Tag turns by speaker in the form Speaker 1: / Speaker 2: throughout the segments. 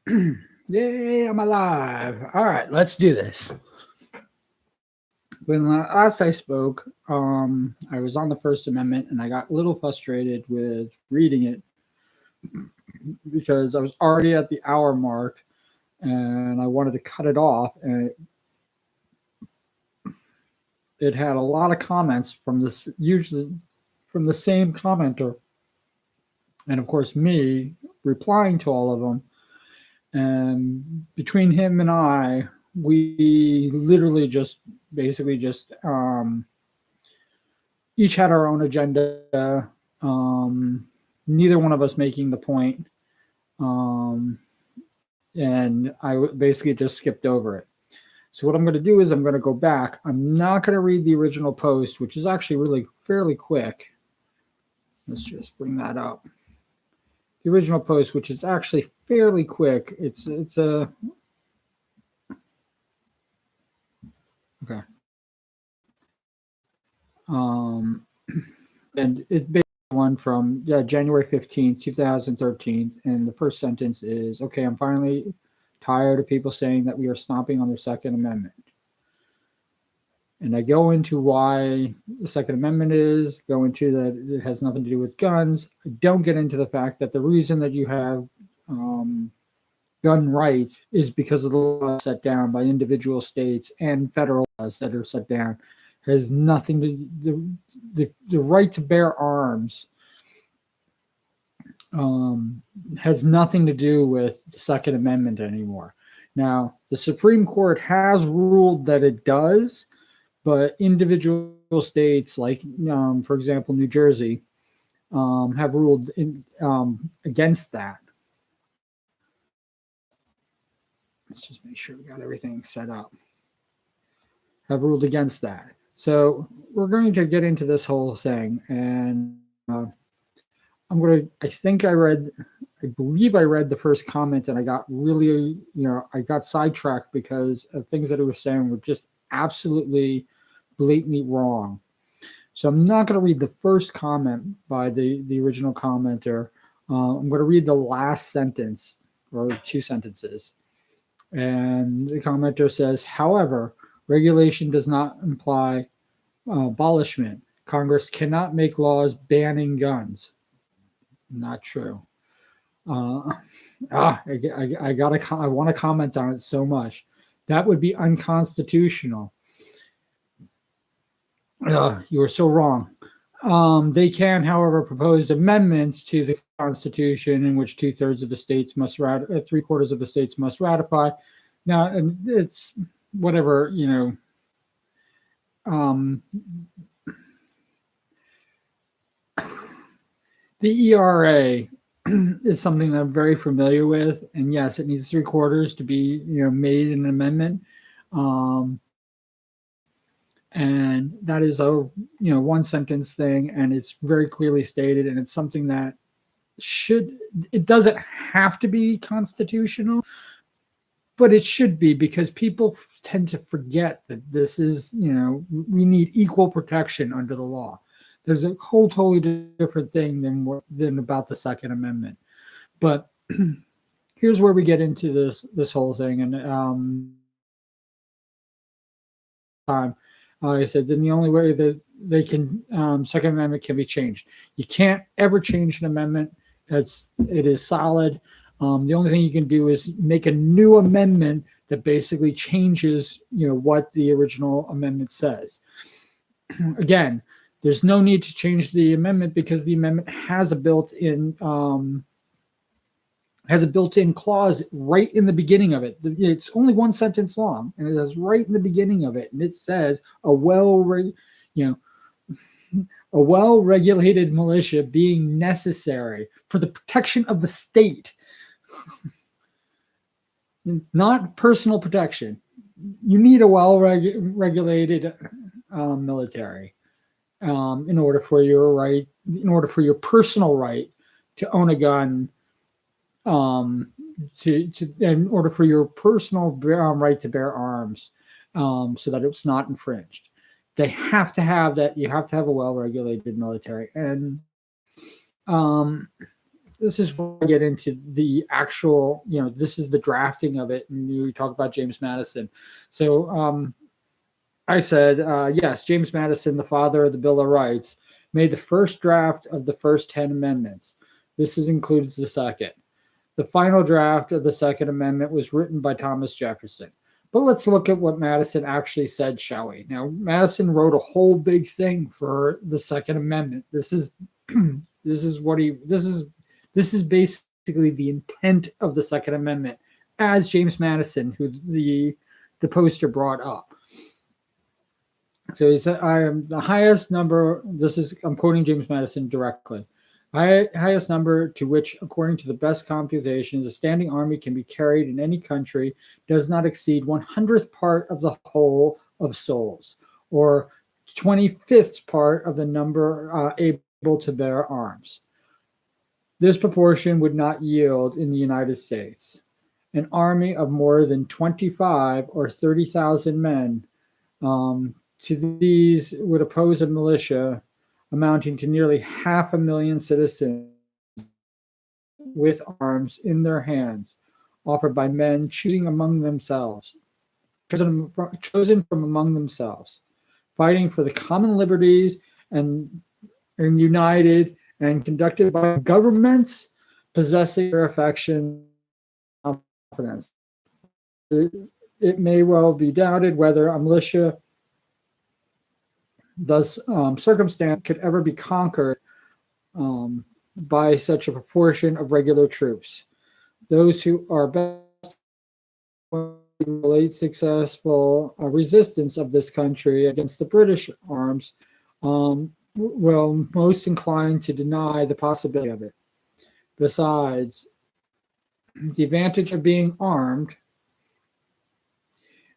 Speaker 1: Yay, I'm alive. All right, let's do this. When last I spoke, I was on the First Amendment and I got a little frustrated with reading it because I was already at the hour mark and I wanted to cut it off. And it had a lot of comments from this, usually from the same commenter. And of course, me replying to all of them. And between him and I, we literally just basically just each had our own agenda. Neither one of us making the point. Um, and I basically just skipped over it. So what I'm going to do is I'm going to go back. I'm not going to read the original post, which is actually really fairly quick. Let's just bring that up. The original post, which is actually fairly quick. It's a okay. And it's basically one from January 15th, 2013. And the first sentence is, okay, I'm finally tired of people saying that we are stomping on the Second Amendment. And I go into why the Second Amendment is, go into that it has nothing to do with guns. I don't get into the fact that the reason that you have gun rights is because of the laws set down by individual states and federal laws that are set down. Has nothing to the right to bear arms has nothing to do with the Second Amendment anymore. Now, the Supreme Court has ruled that it does, but individual states, like for example, New Jersey, have ruled against that. Let's just make sure we got everything set up. Have ruled against that. So we're going to get into this whole thing, and I believe I read the first comment, and I got really, I got sidetracked because of things that it was saying were just absolutely blatantly wrong. So I'm not going to read the first comment by the original commenter. I'm going to read the last sentence or two sentences. And the commenter says, however, regulation does not imply abolishment. Congress cannot make laws banning guns. Not true. I want to comment on it so much. That would be unconstitutional. You are so wrong. They can, however, propose amendments to the Constitution in which 2/3 of the states must 3/4 of the states must ratify. Now, and it's whatever, the ERA is something that I'm very familiar with, and yes, it needs 3/4 to be, made an amendment. And that is a one sentence thing, and it's very clearly stated, and it's something that it doesn't have to be constitutional, but it should be, because people tend to forget that this is, we need equal protection under the law. There's a whole totally different thing than about the Second Amendment. But here's where we get into this whole thing, and like I said, then the only way that they can Second Amendment can be changed. You can't ever change an amendment. It is solid. The only thing you can do is make a new amendment that basically changes, what the original amendment says. Again, there's no need to change the amendment because the amendment has a built-in clause right in the beginning of it. It's only one sentence long, and it is right in the beginning of it, and it says a well-regulated militia being necessary for the protection of the state, not personal protection. You need a well-regulated military in order for your personal right to own a gun. In order for your personal right to bear arms, so that it's not infringed. They have to have that. You have to have a well-regulated military. And this is where I get into the actual, this is the drafting of it. And you talk about James Madison. So I said, yes, James Madison, the father of the Bill of Rights, made the first draft of the first 10 amendments. Includes the second. The final draft of the Second Amendment was written by Thomas Jefferson. But let's look at what Madison actually said, shall we? Now, Madison wrote a whole big thing for the Second Amendment. This is basically the intent of the Second Amendment, as James Madison, who the poster brought up. So he said, I am the highest number. I'm quoting James Madison directly. Highest number to which, according to the best computations, a standing army can be carried in any country does not exceed 100th part of the whole of souls, or 25th part of the number able to bear arms. This proportion would not yield in the United States. An army of more than 25 or 30,000 men to these would oppose a militia amounting to nearly 500,000 citizens with arms in their hands, offered by men chosen from among themselves, fighting for the common liberties and united and conducted by governments possessing their affection and confidence. It may well be doubted whether a militia thus circumstance could ever be conquered by such a proportion of regular troops. Those who are best late successful resistance of this country against the British arms will most inclined to deny the possibility of it. Besides, the advantage of being armed,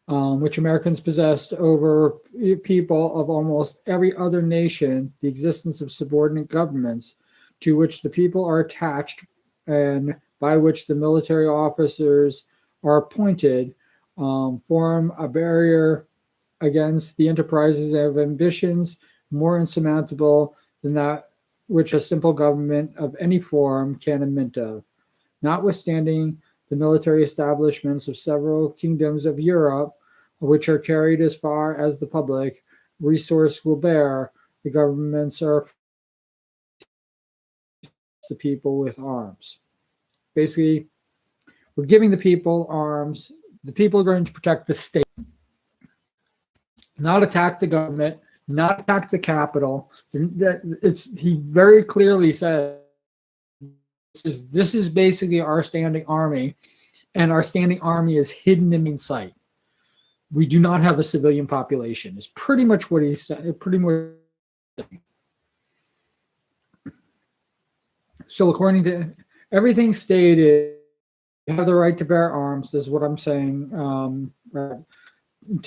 Speaker 1: which Americans possessed over people of almost every other nation, the existence of subordinate governments to which the people are attached and by which the military officers are appointed, form a barrier against the enterprises of ambitions more insurmountable than that which a simple government of any form can admit of. Notwithstanding the military establishments of several kingdoms of Europe, which are carried as far as the public resource will bear, the governments are the people with arms. Basically, we're giving the people arms. The people are going to protect the state, not attack the government, not attack the capital. He very clearly said, this is basically our standing army, and our standing army is hidden in plain sight. We do not have a civilian population. Is pretty much what he said. Pretty much. So according to everything stated, you have the right to bear arms. This is what I'm saying. To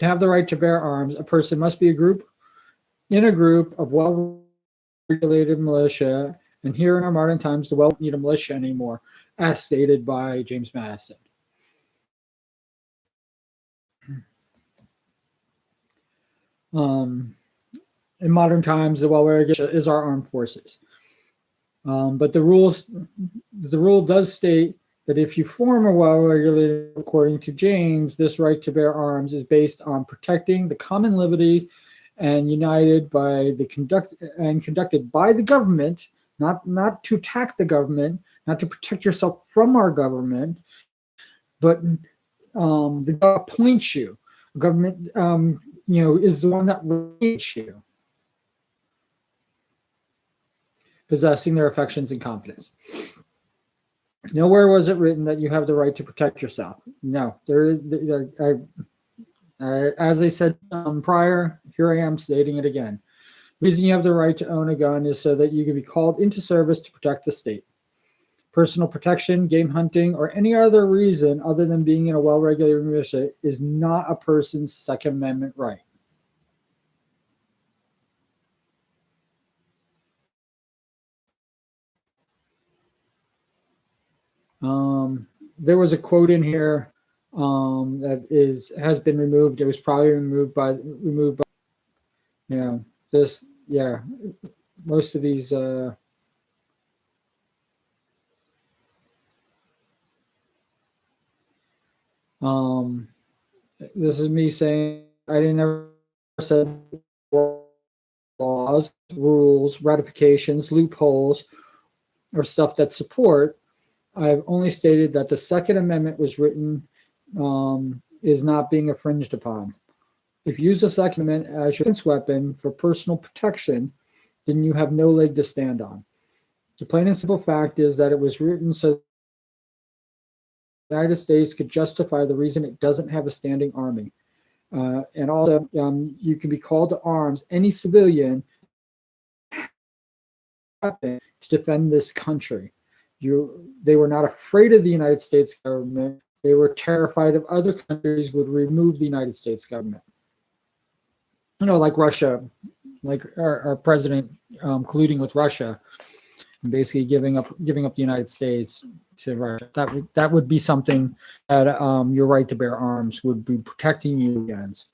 Speaker 1: have the right to bear arms, a person must be in a group of well-regulated militia. And here in our modern times, the well need a militia anymore, as stated by James Madison. In modern times, the well-regulated is our armed forces. But the rule does state that if you form a well-regulated, according to James, this right to bear arms is based on protecting the common liberties and united by conducted by the government, not to attack the government, not to protect yourself from our government, but the government appoints you. The government, is the one that rates you, possessing their affections and confidence. Nowhere was it written that you have the right to protect yourself. No, there is. As I said prior, here I am stating it again. The reason you have the right to own a gun is so that you can be called into service to protect the state. Personal protection, game hunting, or any other reason other than being in a well-regulated militia is not a person's Second Amendment right. There was a quote in here that has been removed. It was probably removed by most of these Um, this is me saying I didn't ever said laws, rules, ratifications, loopholes, or stuff that support. I've only stated that the Second Amendment was written is not being infringed upon. If you use the Second Amendment as your defense weapon for personal protection, then you have no leg to stand on. The plain and simple fact is that it was written so the United States could justify the reason it doesn't have a standing army. And also, you can be called to arms, any civilian, to defend this country. They were not afraid of the United States government. They were terrified of other countries would remove the United States government. Like Russia, like our president colluding with Russia, and basically giving up the United States to Russia. That would be something that your right to bear arms would be protecting you against.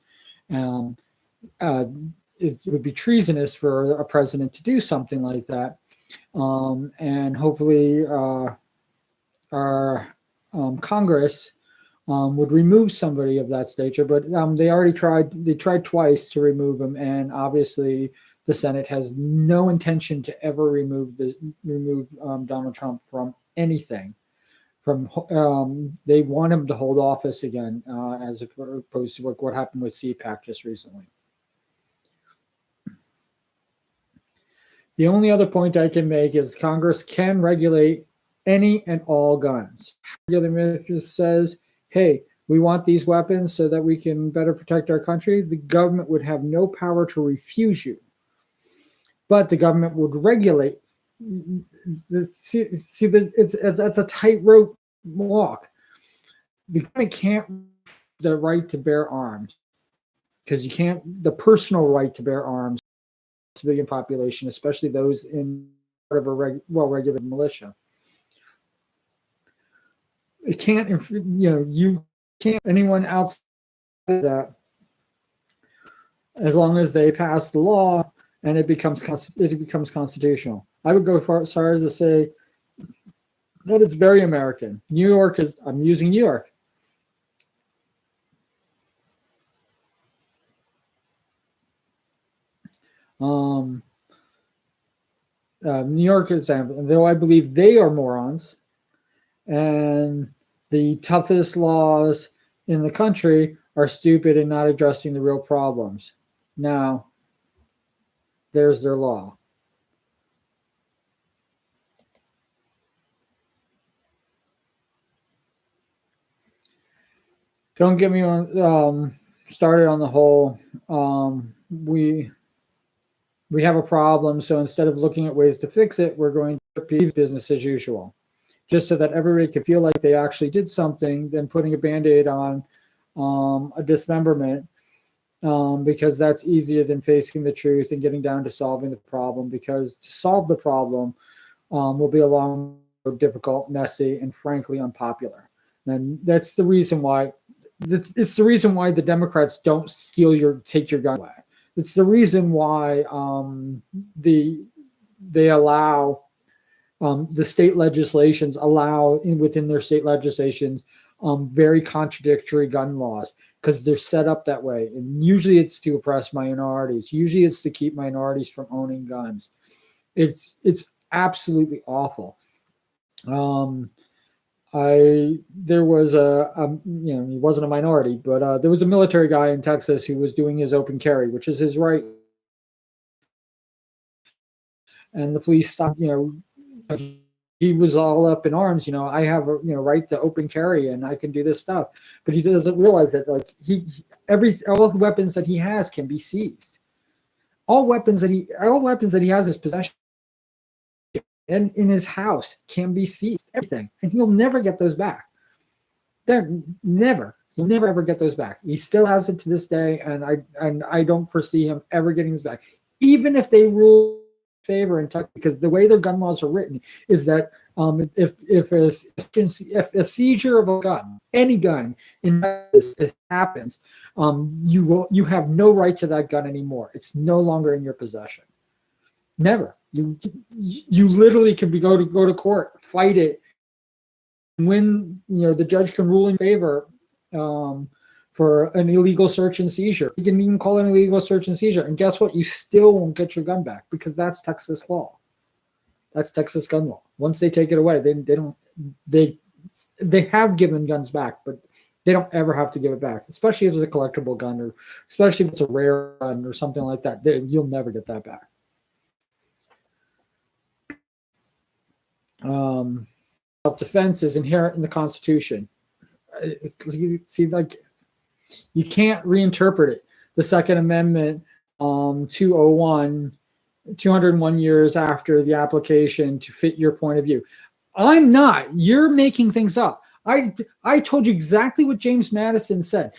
Speaker 1: It would be treasonous for a president to do something like that. And hopefully our Congress would remove somebody of that stature, but they already tried twice to remove him, and obviously the Senate has no intention to ever remove Donald Trump from anything. They want him to hold office again, as opposed to what happened with CPAC just recently. The only other point I can make is Congress can regulate any and all guns. The other minister says, hey, we want these weapons so that we can better protect our country. The government would have no power to refuse you, but the government would regulate. See, that's a tightrope walk. The government can't the right to bear arms, because you can't the personal right to bear arms. Civilian population, especially those in part of a well-regulated militia. It can't, you can't anyone outside of that, as long as they pass the law and it becomes constitutional. I would go as far as to say that it's very American. New York is. I'm using New York. New York example, though I believe they are morons, and the toughest laws in the country are stupid and not addressing the real problems. Now, there's their law. Don't get me started on the whole. We have a problem, so instead of looking at ways to fix it, we're going to repeat business as usual, just so that everybody can feel like they actually did something, then putting a Band-Aid on a dismemberment, because that's easier than facing the truth and getting down to solving the problem, because to solve the problem will be a long, difficult, messy, and frankly unpopular. And that's the reason why it's the reason why the Democrats don't take your gun away. It's the reason why they allow the state legislations within their state legislations very contradictory gun laws, because they're set up that way. And usually it's to oppress minorities. Usually it's to keep minorities from owning guns. It's absolutely awful. There was he wasn't a minority, but there was a military guy in Texas who was doing his open carry, which is his right. And the police stopped, he was all up in arms, I have a right to open carry and I can do this stuff. But he doesn't realize that all the weapons that he has can be seized. All weapons that he has in his possession and in his house can be seized. Everything. And he'll never get those back. He'll never ever get those back. He still has it to this day, and I don't foresee him ever getting this back. Even if they rule in favor in Texas, because the way their gun laws are written is that if a seizure of a gun, any gun in Texas, it happens, you have no right to that gun anymore. It's no longer in your possession. Never. You literally can go to court, fight it, when the judge can rule in favor, for an illegal search and seizure. You can even call it an illegal search and seizure. And guess what? You still won't get your gun back because that's Texas law. That's Texas gun law. Once they take it away, they have given guns back, but they don't ever have to give it back, especially if it's a collectible gun or especially if it's a rare gun or something like that. You'll never get that back. Self-defense is inherent in the Constitution. See, like, you can't reinterpret it. The Second Amendment, 201 years after the application to fit your point of view. I'm not. You're making things up. I told you exactly what James Madison said.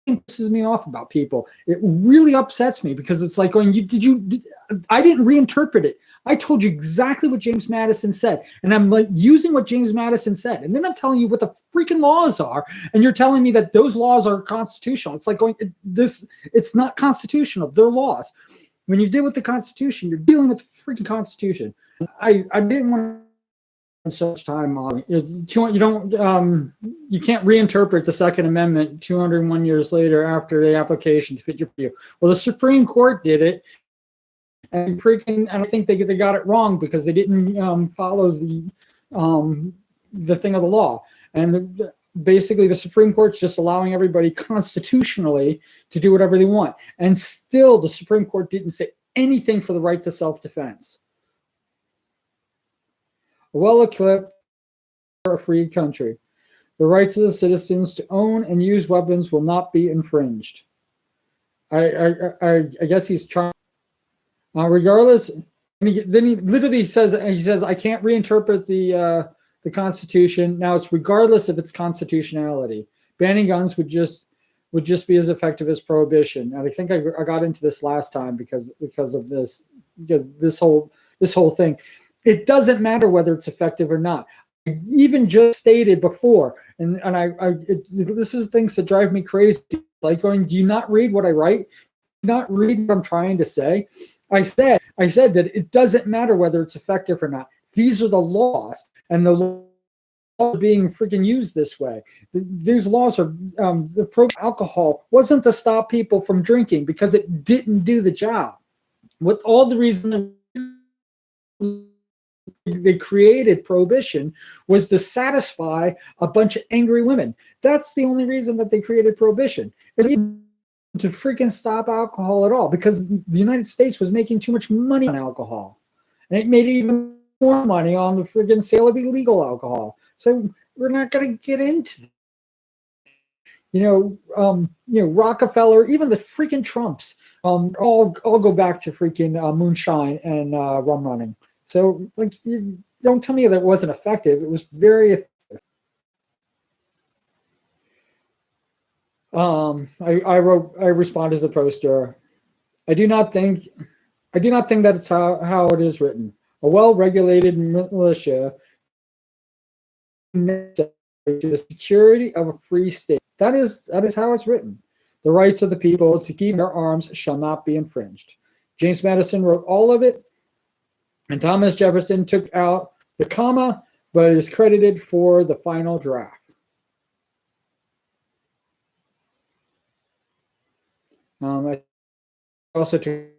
Speaker 1: It pisses me off about people. It really upsets me because it's like going, I didn't reinterpret it. I told you exactly what James Madison said, and I'm like using what James Madison said, and then I'm telling you what the freaking laws are, and you're telling me that those laws are constitutional. It's like going, it's not constitutional. They're laws. When you deal with the Constitution, you're dealing with the freaking Constitution. I didn't want to spend so much time on it. You can't reinterpret the Second Amendment 201 years later after the application to fit your view. Well, the Supreme Court did it. And I think they got it wrong because they didn't follow the thing of the law. And basically, the Supreme Court's just allowing everybody constitutionally to do whatever they want. And still, the Supreme Court didn't say anything for the right to self-defense. A well-equipped, a free country. The rights of the citizens to own and use weapons will not be infringed. I guess he's trying. Regardless, then he literally says, I can't reinterpret the Constitution. Now it's regardless of its constitutionality. Banning guns would just be as effective as prohibition. And I think I got into this last time because of this whole thing. It doesn't matter whether it's effective or not. I even just stated before, and this is things that drive me crazy. Like going, do you not read what I write? Do you not read what I'm trying to say? I said that it doesn't matter whether it's effective or not. These are the laws, and the laws are being freaking used this way. These laws are the prohibition of alcohol wasn't to stop people from drinking because it didn't do the job. With all the reason they created prohibition was to satisfy a bunch of angry women. That's the only reason that they created prohibition. To freaking stop alcohol at all because the United States was making too much money on alcohol, and it made even more money on the freaking sale of illegal alcohol. So we're not going to get into Rockefeller, even the freaking Trumps, all go back to freaking moonshine and rum running. So like, don't tell me that it wasn't effective. It was very effective. I responded to the poster. I do not think that it's how it is written. A well-regulated militia to the security of a free state. That is how it's written. The rights of the people to keep their arms shall not be infringed. James Madison wrote all of it, and Thomas Jefferson took out the comma, but is credited for the final draft. I also to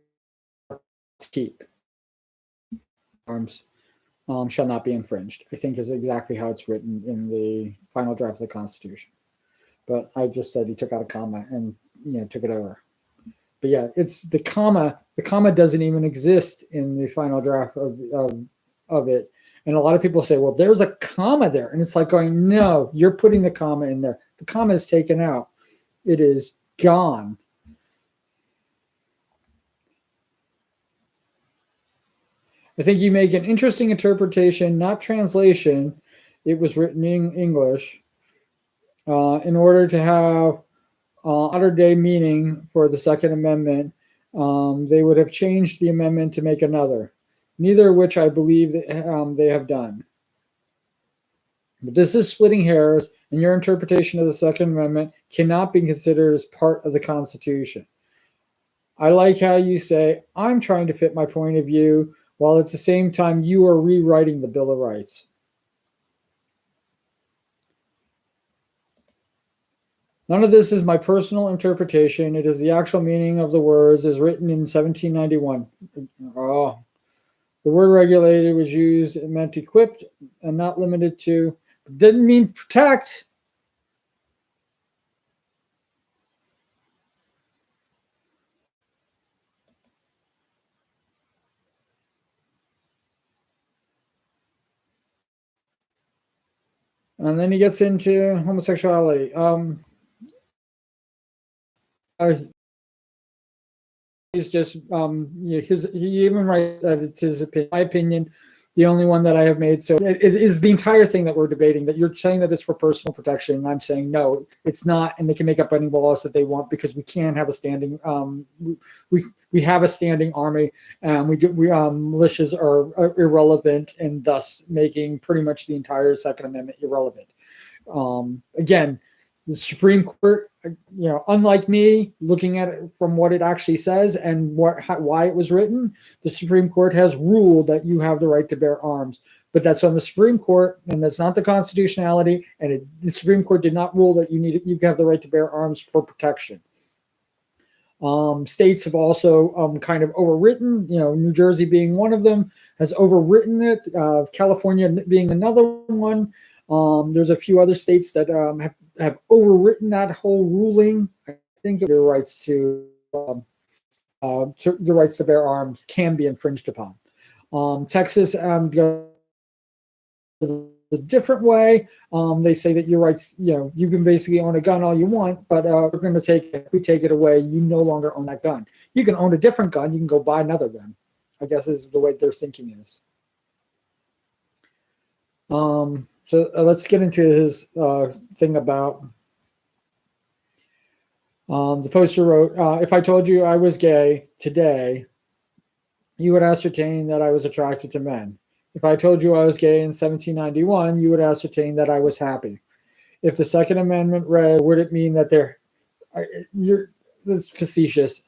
Speaker 1: keep arms shall not be infringed. I think is exactly how it's written in the final draft of the Constitution. But I just said he took out a comma and took it over. But yeah, it's the comma. The comma doesn't even exist in the final draft of it. And a lot of people say, well, there's a comma there. And it's like going, no, you're putting the comma in there. The comma is taken out. It is gone. I think you make an interesting interpretation, not translation. It was written in English in order to have modern-day meaning for the Second Amendment. They would have changed the amendment to make another, neither of which I believe that, they have done. But this is splitting hairs, and your interpretation of the Second Amendment cannot be considered as part of the Constitution. I like how you say, I'm trying to fit my point of view, while at the same time you are rewriting the Bill of Rights. None of this is my personal interpretation. It is the actual meaning of the words as written in 1791. Oh, the word regulated was used, it meant equipped and not limited to, didn't mean protect. And then he gets into homosexuality. He's just he even writes that it's his opinion. My opinion, the only one that I have made. So it is the entire thing that we're debating. That you're saying that it's for personal protection, and I'm saying no, it's not, and they can make up any laws that they want because we can't have a standing. We have a standing army, and militias are irrelevant, and thus making pretty much the entire Second Amendment irrelevant. Again, the Supreme Court, unlike me, looking at it from what it actually says and why it was written, the Supreme Court has ruled that you have the right to bear arms. But that's on the Supreme Court, and that's not the constitutionality. And the Supreme Court did not rule that you have the right to bear arms for protection. States have also kind of overwritten, New Jersey being one of them, has overwritten it. California being another one. There's a few other states that have overwritten that whole ruling. I think your rights to the rights to bear arms can be infringed upon. Texas goes a different way. They say that your rights, you can basically own a gun all you want, but we're going to if we take it away, you no longer own that gun. You can own a different gun. You can go buy another gun, I guess is the way their thinking is. So let's get into his thing about the poster wrote, if I told you I was gay today, you would ascertain that I was attracted to men. If I told you I was gay in 1791, you would ascertain that I was happy. If the Second Amendment read, would it mean that that's facetious.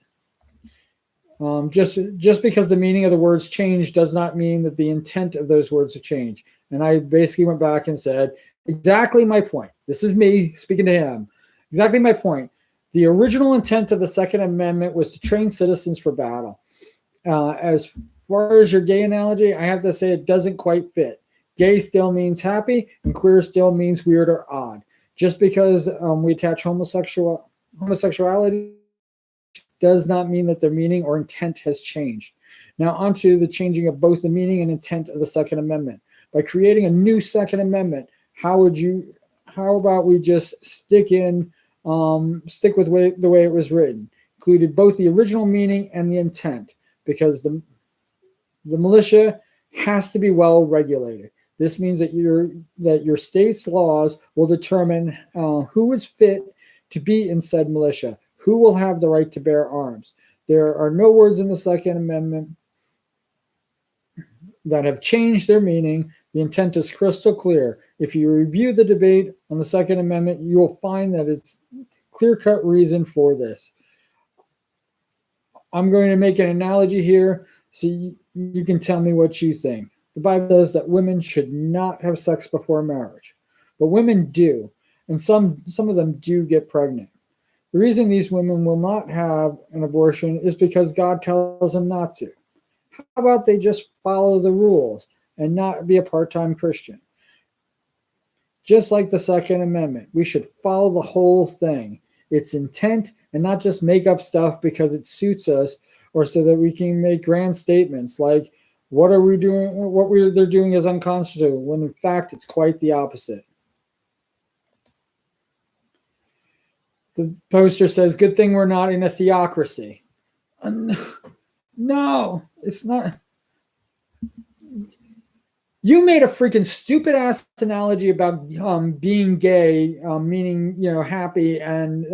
Speaker 1: Just because the meaning of the words change does not mean that the intent of those words have changed. And I basically went back and said, exactly my point. This is me speaking to him. Exactly my point. The original intent of the Second Amendment was to train citizens for battle. As far as your gay analogy, I have to say it doesn't quite fit. Gay still means happy, and queer still means weird or odd. Just because we attach homosexuality does not mean that their meaning or intent has changed. Now onto the changing of both the meaning and intent of the Second Amendment. By creating a new Second Amendment, how about we just stick with the way it was written, included both the original meaning and the intent, because the militia has to be well regulated. This means that your state's laws will determine who is fit to be in said militia, who will have the right to bear arms. There are no words in the Second Amendment that have changed their meaning. The intent is crystal clear. If you review the debate on the Second Amendment, you will find that it's clear-cut reason for this. I'm going to make an analogy here so you can tell me what you think. The Bible says that women should not have sex before marriage, but women do, and some of them do get pregnant. The reason these women will not have an abortion is because God tells them not to. How about they just follow the rules and not be a part-time Christian? Just like the Second Amendment, we should follow the whole thing, its intent, and not just make up stuff because it suits us or so that we can make grand statements like, what are we doing? They're doing is unconstitutional, when in fact it's quite the opposite. The poster says, good thing we're not in a theocracy. No, it's not. You made a freaking stupid ass analogy about being gay, meaning happy, and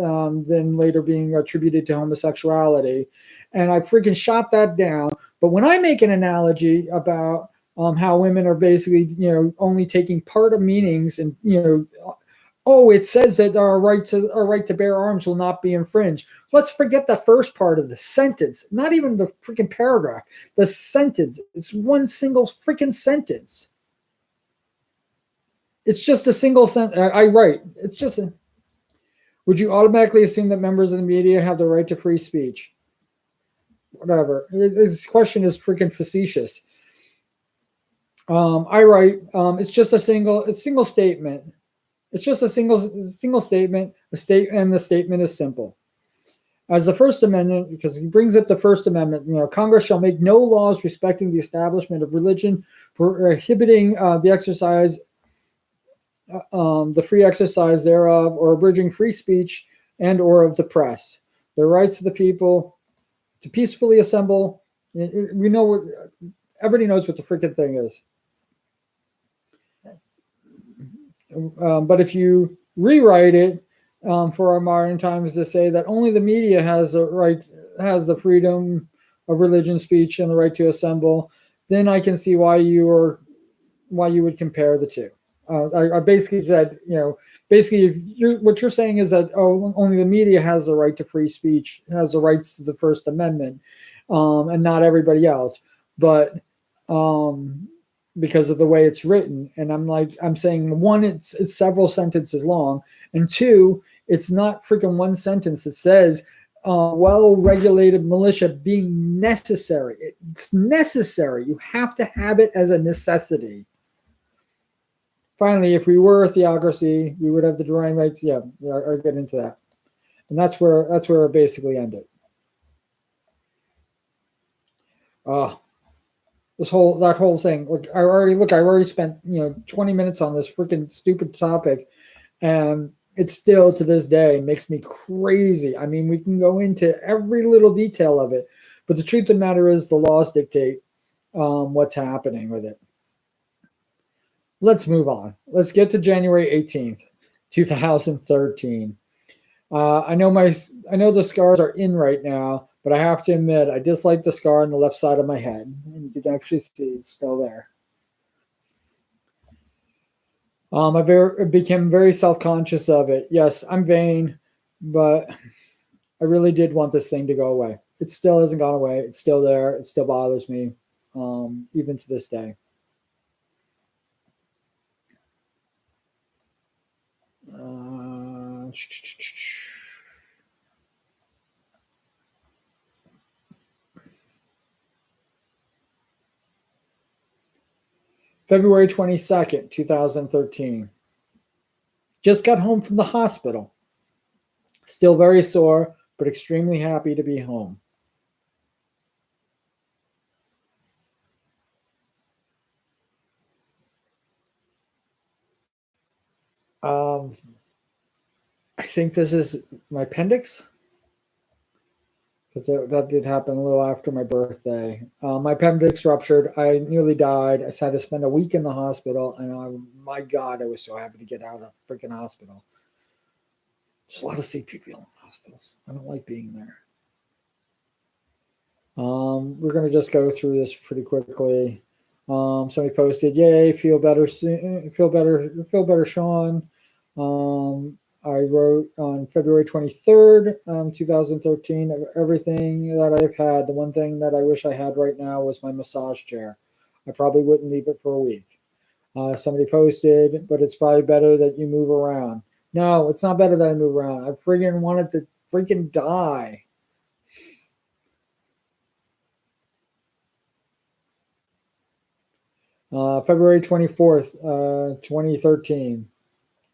Speaker 1: then later being attributed to homosexuality, and I freaking shot that down. But when I make an analogy about how women are basically only taking part of meanings, and it says that our right to bear arms will not be infringed. Let's forget the first part of the sentence, not even the freaking paragraph. The sentence, it's one single freaking sentence. It's just a single sentence. I write. It's just Would you automatically assume that members of the media have the right to free speech? Whatever. This question is freaking facetious. I write, it's just a single statement. It's just a single statement. And the statement is simple. As the First Amendment, because he brings up the First Amendment, Congress shall make no laws respecting the establishment of religion, prohibiting the exercise, the free exercise thereof, or abridging free speech and or of the press. The rights of the people to peacefully assemble. We know what everybody knows what the freaking thing is. But if you rewrite it for our modern times to say that only the media has the freedom of religion, speech, and the right to assemble, then I can see why you would compare the two. I basically said, what you're saying is that only the media has the right to free speech, has the rights to the First Amendment, and not everybody else. But because of the way it's written, and I'm saying one, it's several sentences long, and two, it's not freaking one sentence. It says well-regulated militia being necessary. It's necessary. You have to have it as a necessity. Finally, if we were a theocracy, we would have the divine rights. Yeah, I'll get into that, and that's where it basically ended. That whole thing. Look, I already spent 20 minutes on this freaking stupid topic, and it still to this day makes me crazy. I mean, we can go into every little detail of it, but the truth of the matter is the laws dictate what's happening with it. Let's move on. Let's get to January 18th, 2013. I know the scars are in right now, but I have to admit I dislike the scar on the left side of my head. And you can actually see it's still there. I became very self-conscious of it. Yes, I'm vain, but I really did want this thing to go away. It still hasn't gone away. It's still there. It still bothers me, even to this day. February 22nd, 2013. Just got home from the hospital. Still very sore, but extremely happy to be home. I think this is my appendix, because that did happen a little after my birthday. My appendix ruptured. I nearly died. I had to spend a week in the hospital, and my God, I was so happy to get out of the freaking hospital. There's a lot of sick people in hospitals. I don't like being there. We're going to just go through this pretty quickly. Somebody posted, "Yay, feel better, Sean." I wrote on February 23rd, 2013, everything that I've had. The one thing that I wish I had right now was my massage chair. I probably wouldn't leave it for a week. Somebody posted, but it's probably better that you move around. No, it's not better that I move around. I freaking wanted to freaking die. February 24th, 2013.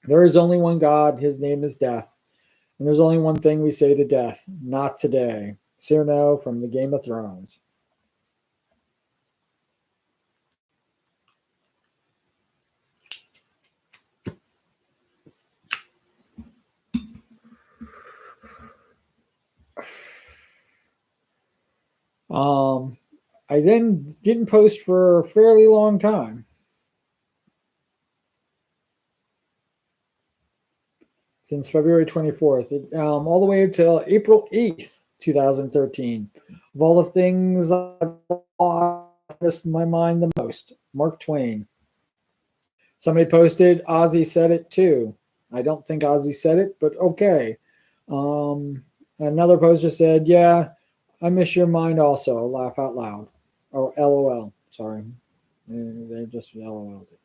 Speaker 1: There is only one God. His name is death. And there's only one thing we say to death. Not today. Cyrano from the Game of Thrones. I then didn't post for a fairly long time. Since February 24th, all the way until April 8th, 2013. Of all the things I've lost my mind the most, Mark Twain. Somebody posted, Ozzy said it too. I don't think Ozzy said it, but okay. Another poster said, yeah, I miss your mind also. Laugh out loud. Or LOL. Sorry. They just LOL'd it.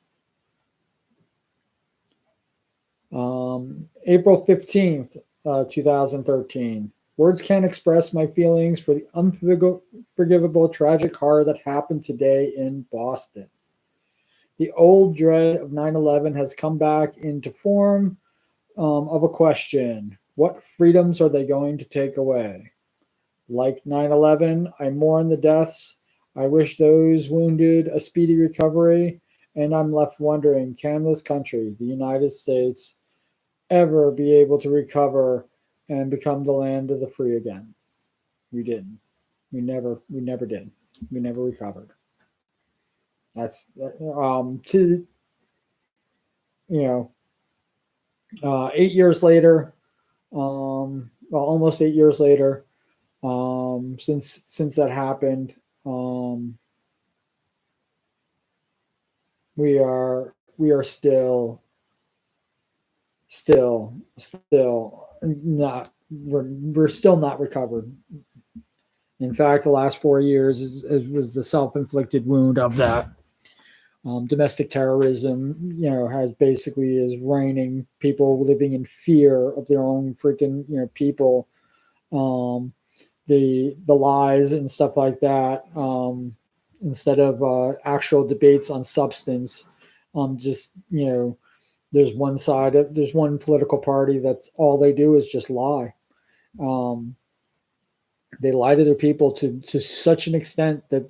Speaker 1: April 15th, 2013. Words can't express my feelings for the unforgivable tragic horror that happened today in Boston. The old dread of 9/11 has come back into form of a question. What freedoms are they going to take away? Like 9/11, I mourn the deaths. I wish those wounded a speedy recovery. And I'm left wondering, can this country, the United States, ever be able to recover and become the land of the free again? We didn't. We never did. We never recovered. That's to you know 8 years later, well, almost 8 years later, since that happened, we are still not we're still not recovered. In fact, the last 4 years was the self-inflicted wound of that. Domestic terrorism, has basically is reigning. People living in fear of their own freaking, people. The lies and stuff like that. Instead of actual debates on substance, just there's one political party that's all they do is just lie. They lie to their people to such an extent that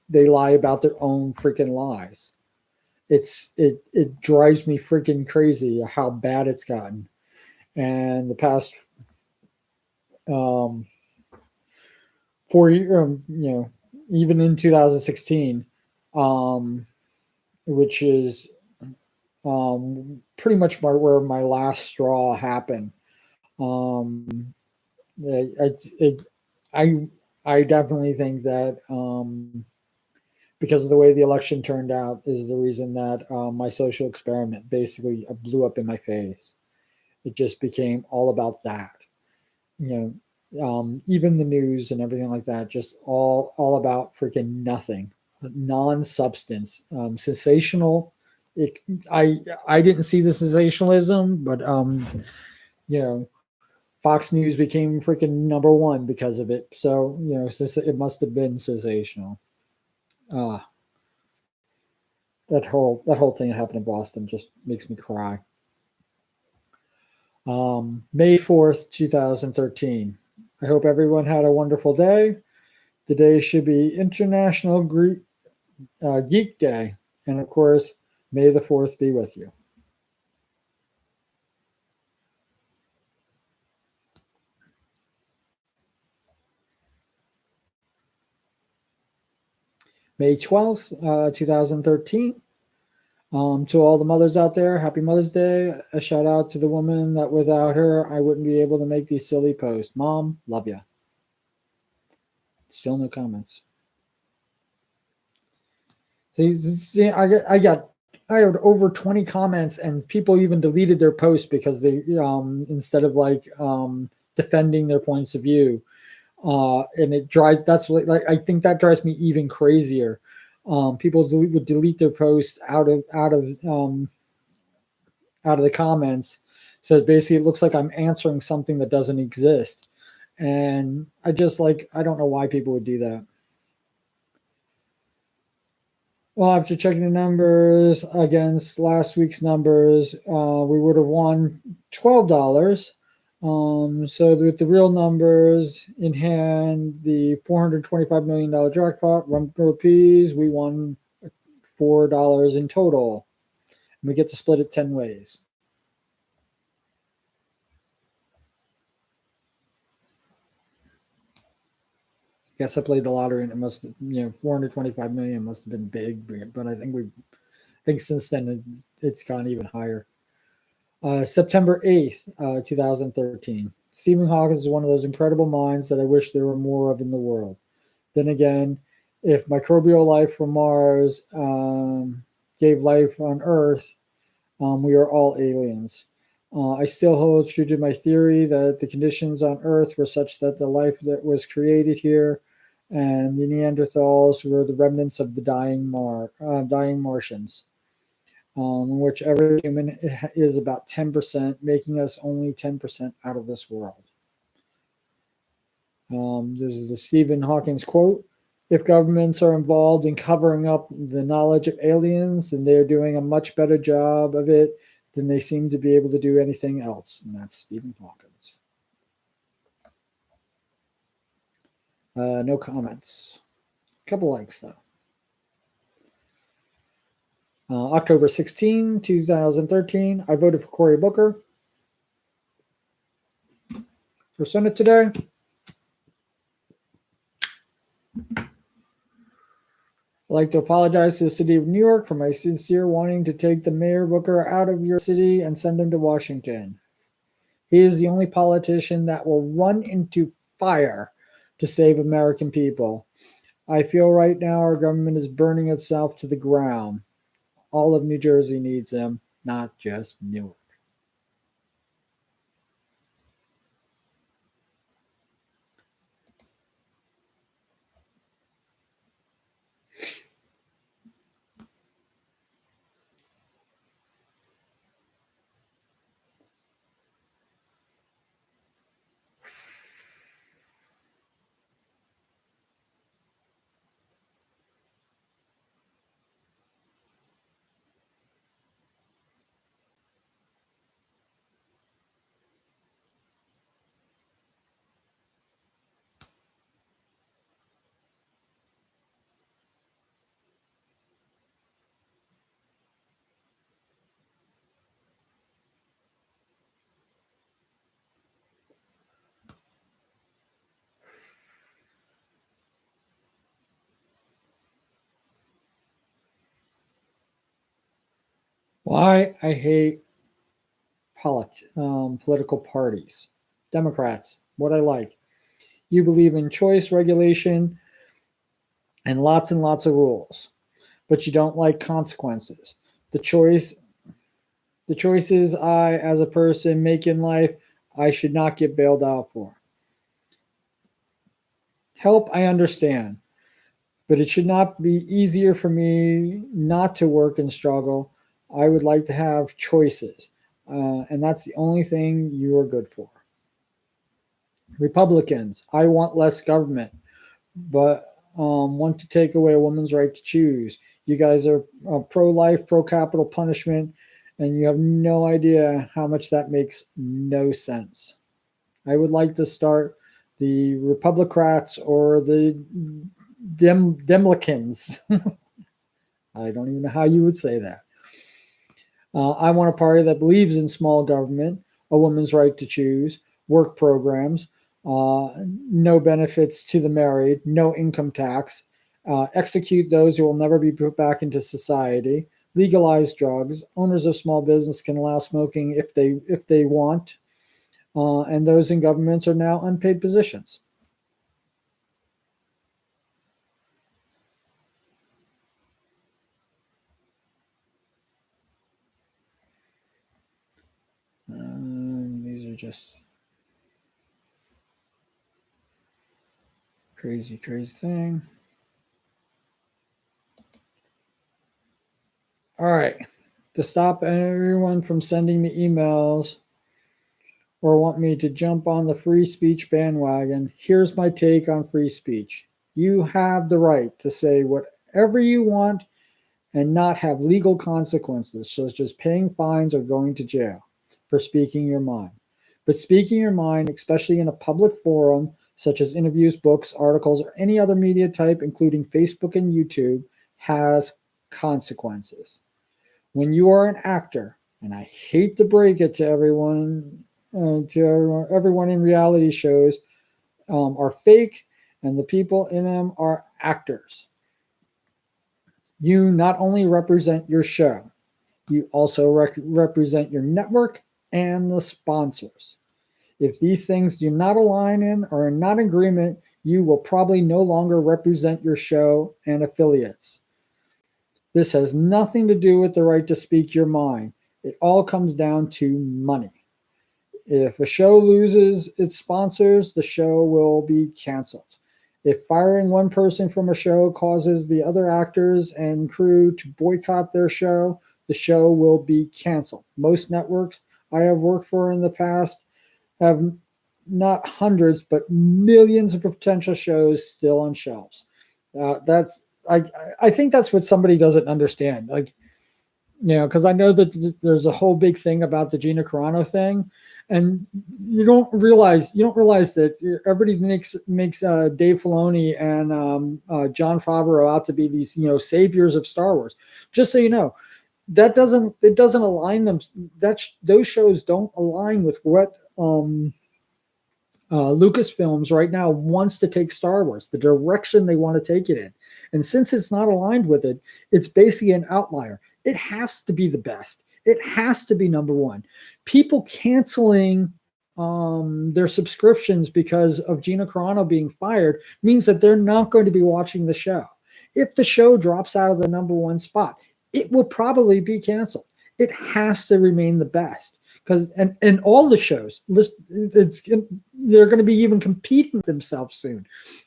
Speaker 1: they lie about their own freaking lies. It drives me freaking crazy how bad it's gotten. And the past 4 years, even in 2016, which is pretty much where my last straw happened. I definitely think that because of the way the election turned out is the reason that my social experiment basically blew up in my face. It just became all about that. Even the news and everything like that, just all about freaking nothing, non-substance, sensational. I didn't see the sensationalism, but Fox News became freaking number one because of it. So, it must have been sensational. That whole thing that happened in Boston just makes me cry. May 4th, 2013. I hope everyone had a wonderful day. The day should be International Geek Day. And of course, May the 4th be with you. May 12th, 2013. To all the mothers out there, happy Mother's Day. A shout out to the woman that without her, I wouldn't be able to make these silly posts. Mom, love ya. Still no comments. See, I had over 20 comments, and people even deleted their posts because they, instead of defending their points of view. And I think that drives me even crazier. People would delete their post out of the comments. So basically it looks like I'm answering something that doesn't exist. And I don't know why people would do that. Well, after checking the numbers against last week's numbers, we would have won $12. So with the real numbers in hand, the $425 million jackpot, run rupees, we won $4 in total. And we get to split it 10 ways. Guess I played the lottery and it must have, 425 million must have been big, but I think since then it's gone even higher. September 8th, 2013. Stephen Hawking is one of those incredible minds that I wish there were more of in the world. Then again, if microbial life from Mars gave life on Earth, we are all aliens. I still hold true to my theory that the conditions on Earth were such that the life that was created here and the Neanderthals were the remnants of the dying Martians. in which every human is about 10%, making us only 10% out of this world. This is the Stephen Hawking's quote. If governments are involved in covering up the knowledge of aliens, then they're doing a much better job of it than they seem to be able to do anything else. And that's Stephen Hawkins. No comments. A couple likes, though. October 16, 2013, I voted for Cory Booker for Senate today. I'd like to apologize to the city of New York for my sincere wanting to take the Mayor Booker out of your city and send him to Washington. He is the only politician that will run into fire to save American people. I feel right now our government is burning itself to the ground. All of New Jersey needs him, not just Newark. Why I hate political parties. Democrats, what I like. You believe in choice, regulation, and lots of rules, but you don't like consequences. The choices I, as a person, make in life, I should not get bailed out for. Help, I understand, but it should not be easier for me not to work and struggle. I would like to have choices, and that's the only thing you are good for. Republicans, I want less government, but want to take away a woman's right to choose. You guys are pro-life, pro-capital punishment, and you have no idea how much that makes no sense. I would like to start the Republicrats or the Demlicans. I don't even know how you would say that. I want a party that believes in small government, a woman's right to choose, work programs, no benefits to the married, no income tax, execute those who will never be put back into society, legalize drugs, owners of small business can allow smoking if they want, and those in governments are now unpaid positions. These are just crazy thing. All right. To stop everyone from sending me emails or want me to jump on the free speech bandwagon, here's my take on free speech. You have the right to say whatever you want and not have legal consequences, such as paying fines or going to jail for speaking your mind. But speaking your mind, especially in a public forum, such as interviews, books, articles, or any other media type, including Facebook and YouTube, has consequences. When you are an actor, and I hate to break it to everyone in reality shows, are fake, and the people in them are actors. You not only represent your show, you also represent your network and the sponsors. If these things do not align in or are not in agreement, you will probably no longer represent your show and affiliates. This has nothing to do with the right to speak your mind. It all comes down to money. If a show loses its sponsors, the show will be canceled. If firing one person from a show causes the other actors and crew to boycott their show, the show will be canceled. Most networks I have worked for in the past have not hundreds, but millions of potential shows still on shelves. That's I think that's what somebody doesn't understand. Like, because I know that there's a whole big thing about the Gina Carano thing, and you don't realize that everybody makes Dave Filoni and Jon Favreau out to be these saviors of Star Wars. Just so you know, it doesn't align them. Those shows don't align with what Lucasfilms right now wants to take Star Wars, the direction they want to take it in. And since it's not aligned with it, it's basically an outlier. It has to be the best. It has to be number one. People canceling their subscriptions because of Gina Carano being fired means that they're not going to be watching the show. If the show drops out of the number one spot, it will probably be canceled. It has to remain the best. Because and all the shows, they're going to be even competing with themselves soon,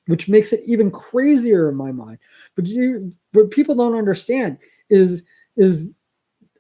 Speaker 1: which makes it even crazier in my mind. But what people don't understand is Dave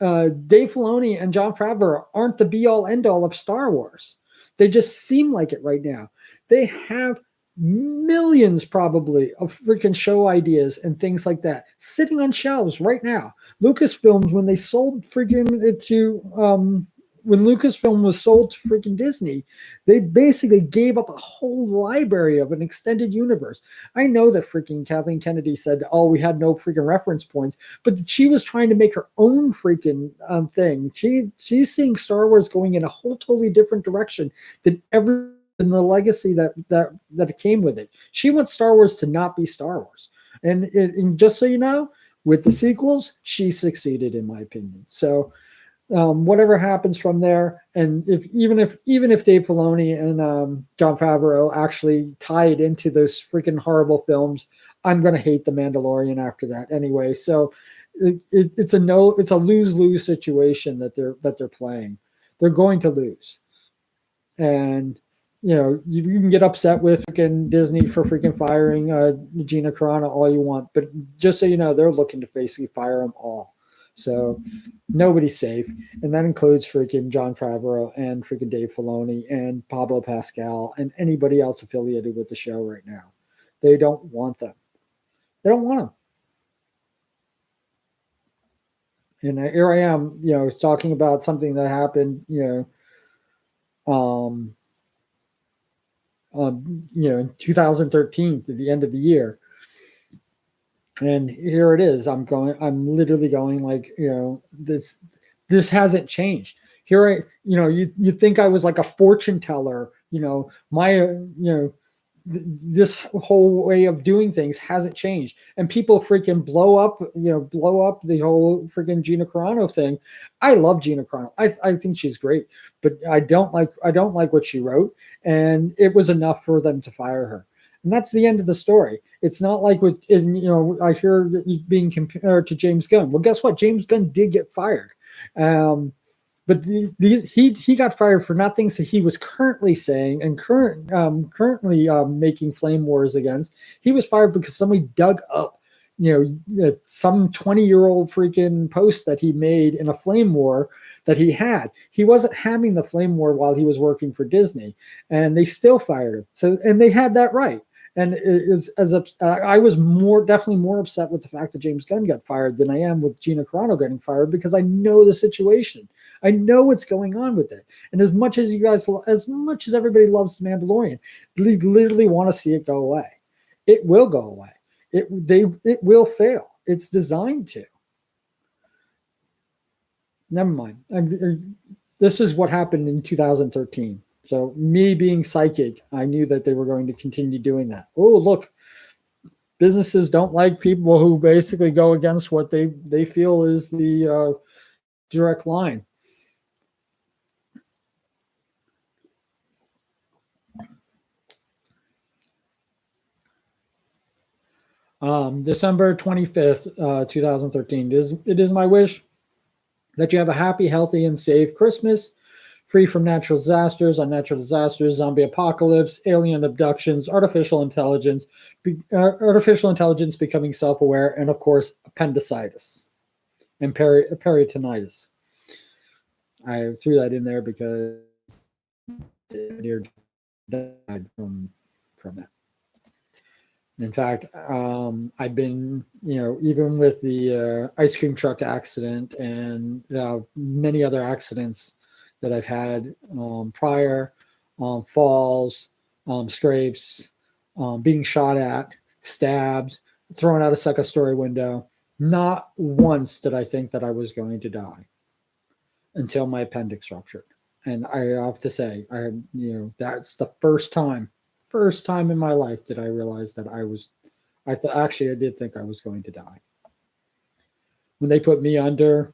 Speaker 1: Filoni and Jon Favreau aren't the be all end all of Star Wars. They just seem like it right now. They have millions probably of freaking show ideas and things like that sitting on shelves right now. Lucasfilms, when they sold freaking it to when Lucasfilm was sold to freaking Disney, they basically gave up a whole library of an extended universe. I know that freaking Kathleen Kennedy said, "Oh, we had no freaking reference points," but she was trying to make her own freaking thing. She's seeing Star Wars going in a whole totally different direction than ever in the legacy that came with it. She wants Star Wars to not be Star Wars, and just so you know, with the sequels, she succeeded in my opinion. So. Whatever happens from there, and even if Dave Filoni and Jon Favreau actually tie it into those freaking horrible films, I'm gonna hate The Mandalorian after that anyway. So it's a lose-lose situation that they're playing. They're going to lose, and you can get upset with freaking Disney for freaking firing Gina Carano all you want, but just so you know, they're looking to basically fire them all. So nobody's safe. And that includes freaking Jon Favreau and freaking Dave Filoni and Pablo Pascal and anybody else affiliated with the show right now. They don't want them. They don't want them. And here I am, talking about something that happened, in 2013 to the end of the year. And here it is. I'm literally going like, this hasn't changed. Here you think I was like a fortune teller, this whole way of doing things hasn't changed. And people freaking blow up the whole freaking Gina Carano thing. I love Gina Carano. I think she's great, but I don't like what she wrote. And it was enough for them to fire her. And that's the end of the story. It's not like I hear being compared to James Gunn. Well, guess what? James Gunn did get fired. But he got fired for not things that he was currently saying and currently making flame wars against. He was fired because somebody dug up, some 20-year-old freaking post that he made in a flame war that he had. He wasn't having the flame war while he was working for Disney, and they still fired him. So, and they had that right. And I was definitely more upset with the fact that James Gunn got fired than I am with Gina Carano getting fired, because I know the situation. I know what's going on with it. And as much as everybody loves The Mandalorian, they literally want to see it go away. It will go away. It will fail. It's designed to. Never mind. This is what happened in 2013. So me being psychic, I knew that they were going to continue doing that. Oh, look, businesses don't like people who basically go against what they feel is the direct line. December 25th, 2013. It is my wish that you have a happy, healthy, and safe Christmas, free from natural disasters, unnatural disasters, zombie apocalypse, alien abductions, artificial intelligence becoming self-aware, and of course, appendicitis. and peritonitis. I threw that in there because near died from that. In fact, I've been, even with the ice cream truck accident and many other accidents that I've had prior, falls, scrapes, being shot at, stabbed, thrown out a second story window. Not once did I think that I was going to die until my appendix ruptured. And I have to say, that's the first time in my life that I realized that I did think I was going to die. When they put me under,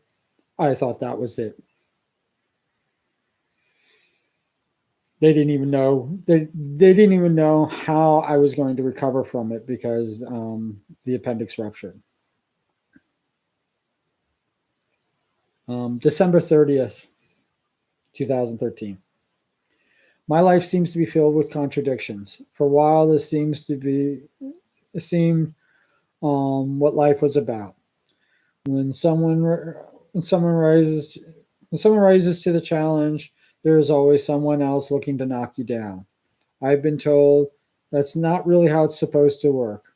Speaker 1: I thought that was it. They didn't even know they didn't even know how I was going to recover from it because the appendix ruptured. December 30th, 2013. My life seems to be filled with contradictions. For a while, this seemed what life was about. When someone rises to the challenge, there is always someone else looking to knock you down. I've been told that's not really how it's supposed to work.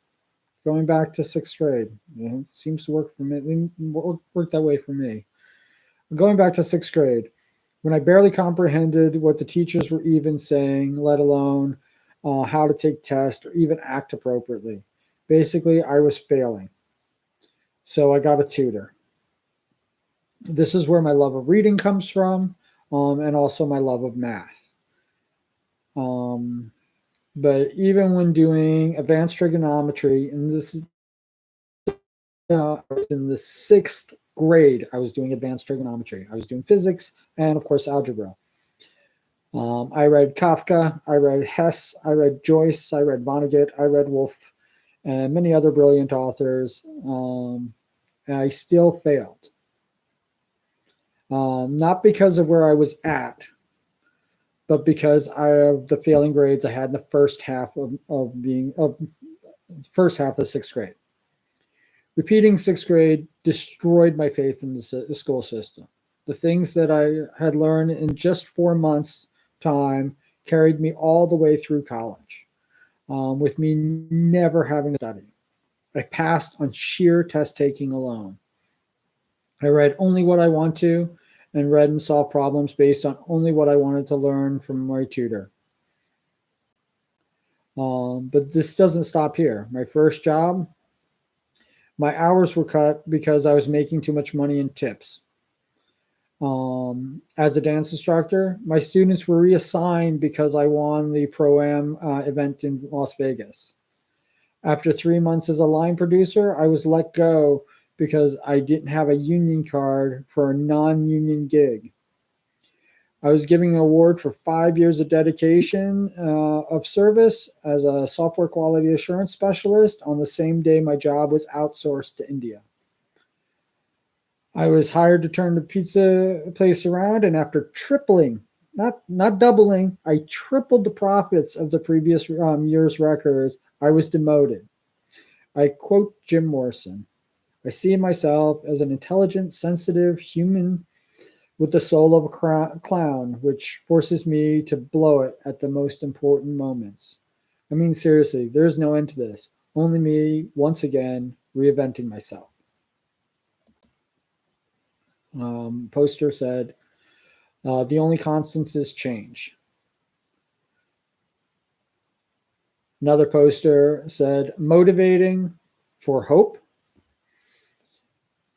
Speaker 1: Going back to sixth grade, it seems to work for me. It worked that way for me. Going back to sixth grade, when I barely comprehended what the teachers were even saying, let alone how to take tests or even act appropriately. Basically, I was failing. So I got a tutor. This is where my love of reading comes from, and also my love of math. But even when doing advanced trigonometry, and this is I was in the sixth grade, I was doing advanced trigonometry. I was doing physics and, of course, algebra. I read Kafka, I read Hess, I read Joyce, I read Vonnegut, I read Woolf, and many other brilliant authors. And I still failed. Not because of where I was at, but because of the failing grades I had in the first half of the sixth grade. Repeating sixth grade destroyed my faith in the school system. The things that I had learned in just 4 months' time carried me all the way through college, with me never having to study. I passed on sheer test taking alone. I read only what I want to and read and solved problems based on only what I wanted to learn from my tutor. But this doesn't stop here. My first job, my hours were cut because I was making too much money in tips. As a dance instructor, my students were reassigned because I won the Pro-Am event in Las Vegas. After 3 months as a line producer, I was let go because I didn't have a union card for a non-union gig. I was given an award for 5 years of dedication of service as a software quality assurance specialist on the same day my job was outsourced to India. I was hired to turn the pizza place around, and after tripling, not doubling, I tripled the profits of the previous year's records, I was demoted. I quote Jim Morrison, I see myself as an intelligent, sensitive human with the soul of a clown, which forces me to blow it at the most important moments. I mean, seriously, there's no end to this. Only me, once again, reinventing myself. Poster said, the only constant is change. Another poster said, motivating for hope.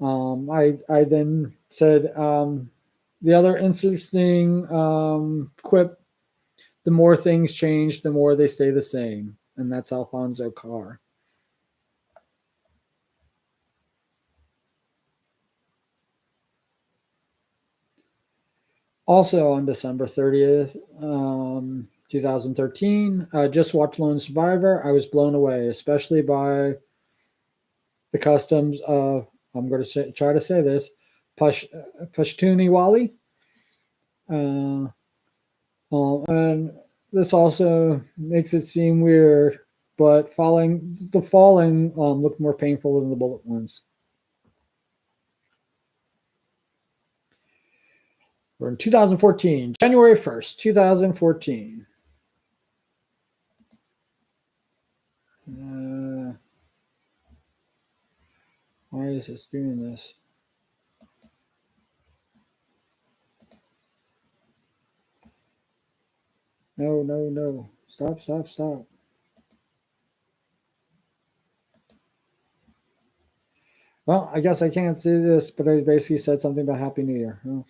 Speaker 1: I then said, the other interesting quip, the more things change, the more they stay the same. And that's Alfonso Carr. Also on December 30th, 2013, just watched Lone Survivor. I was blown away, especially by the customs of, I'm going to try to say this, Pashtuni Wali. And this also makes it seem weird, but the falling looked more painful than the bullet wounds. We're in 2014, January 1st, 2014. Why is this doing this? No, no, no. Stop, stop, stop. Well, I guess I can't see this, but I basically said something about Happy New Year. Well,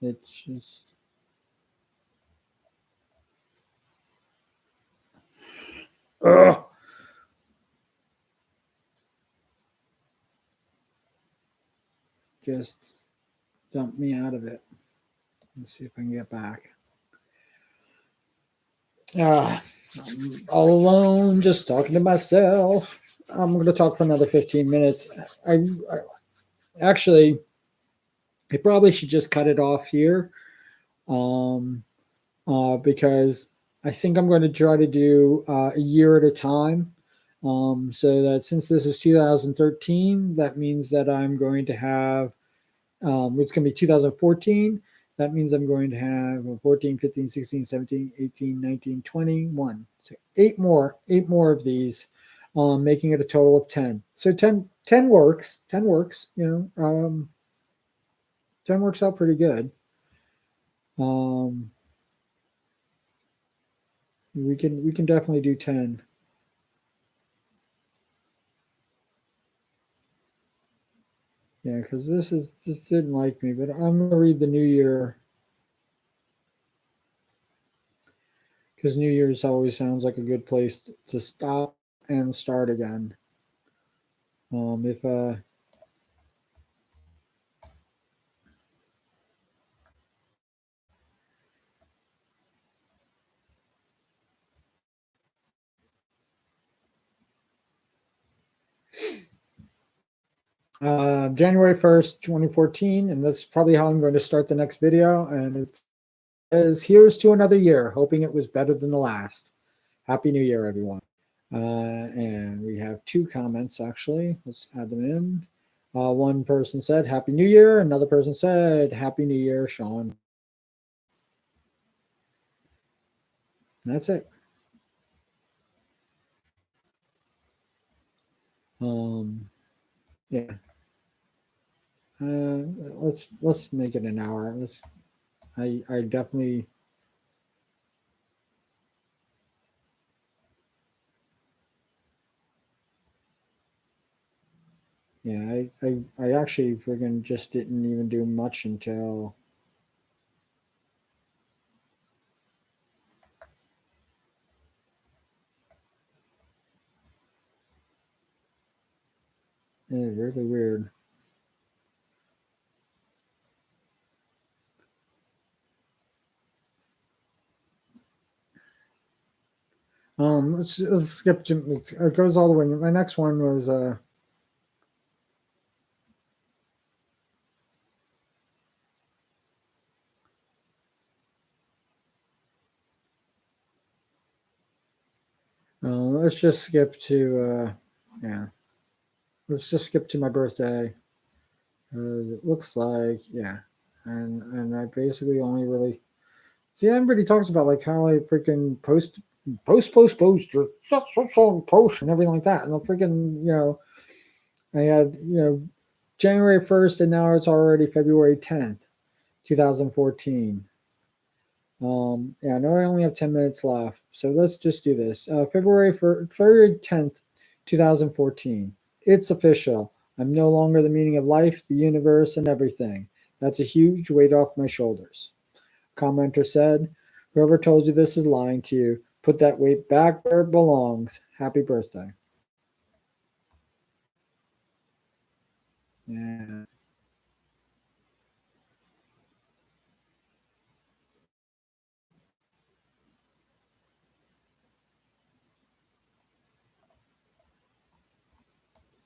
Speaker 1: it's just. Ugh. Just dump me out of it. Let's see if I can get back. I'm all alone, just talking to myself. I'm going to talk for another 15 minutes. I actually, I probably should just cut it off here, because I think I'm going to try to do a year at a time. So that since this is 2013, that means that I'm going to have, it's going to be 2014. That means I'm going to have 14, 15, 16, 17, 18, 19, 21. So eight more of these, making it a total of 10. So 10 works. 10 works, 10 works out pretty good. We can definitely do 10. Yeah, because this didn't like me, but I'm gonna read the New Year, because New Year's always sounds like a good place to stop and start again. If January 1st, 2014, and that's probably how I'm going to start the next video. And it says, "Here's to another year, hoping it was better than the last. Happy New Year, everyone." And we have 2 comments actually. Let's add them in. One person said, "Happy New Year." Another person said, "Happy New Year, Sean." And that's it. Yeah. Let's make it an hour. I definitely. Yeah, I actually friggin' just didn't even do much until. It's really weird. Let's skip to it goes all the way. My next one was let's just skip to yeah. Let's just skip to my birthday. It looks like, yeah, and I basically only really see, everybody talks about like how I freaking post or post and everything like that, and I'll freaking I had January 1st, and now it's already February 10th, 2014. Yeah, I know I only have 10 minutes left, so let's just do this. February 10th, 2014. It's official. I'm no longer the meaning of life, the universe, and everything. That's a huge weight off my shoulders. Commenter said, "Whoever told you this is lying to you. Put that weight back where it belongs. Happy birthday." Yeah.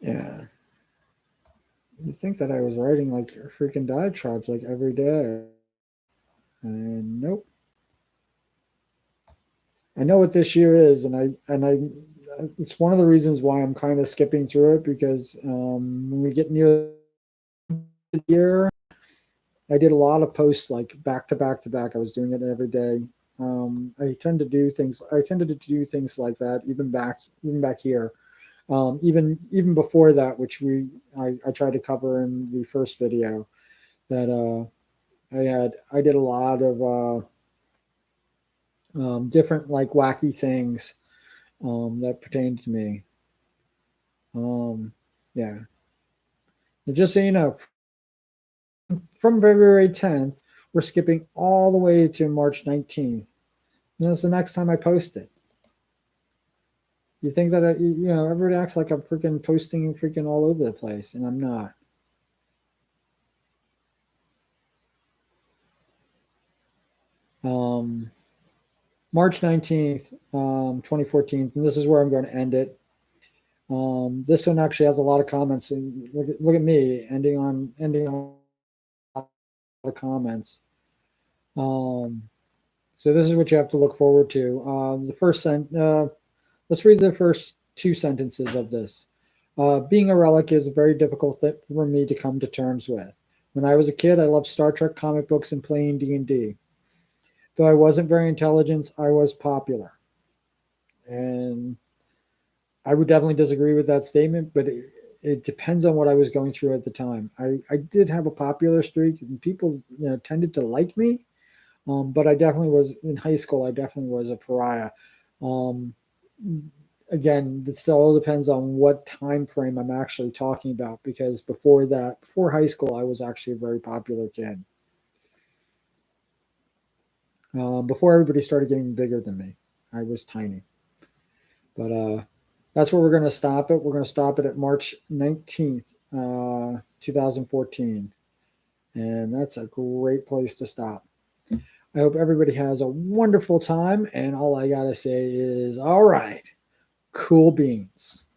Speaker 1: Yeah. You'd think that I was writing like freaking diatribes like every day. And nope. I know what this year is, and I it's one of the reasons why I'm kind of skipping through it, because when we get near the year, I did a lot of posts like back to back to back. I was doing it every day. I tend to do things. I tended to do things like that even back here. Even before that, which I tried to cover in the first video. That I did a lot of different like wacky things that pertained to me. Yeah, and just so you know, from February 10th, we're skipping all the way to March 19th. And that's the next time I post it. You think that, everybody acts like I'm freaking posting freaking all over the place, and I'm not. Um, March 19th, 2014, and this is where I'm going to end it. This one actually has a lot of comments, and look at me ending on a lot of comments. So this is what you have to look forward to. Let's read the first two sentences of this. Being a relic is a very difficult thing for me to come to terms with. When I was a kid, I loved Star Trek comic books and playing D&D. Though I wasn't very intelligent, I was popular. And I would definitely disagree with that statement, but it depends on what I was going through at the time. I did have a popular streak, and people tended to like me, but I definitely was in high school. I definitely was a pariah. Um, Again, it still all depends on what time frame I'm actually talking about. Because before high school, I was actually a very popular kid. Before everybody started getting bigger than me, I was tiny. But that's where we're going to stop it. We're going to stop it at March 19th, 2014. And that's a great place to stop. I hope everybody has a wonderful time. And all I got to say is, all right, cool beans.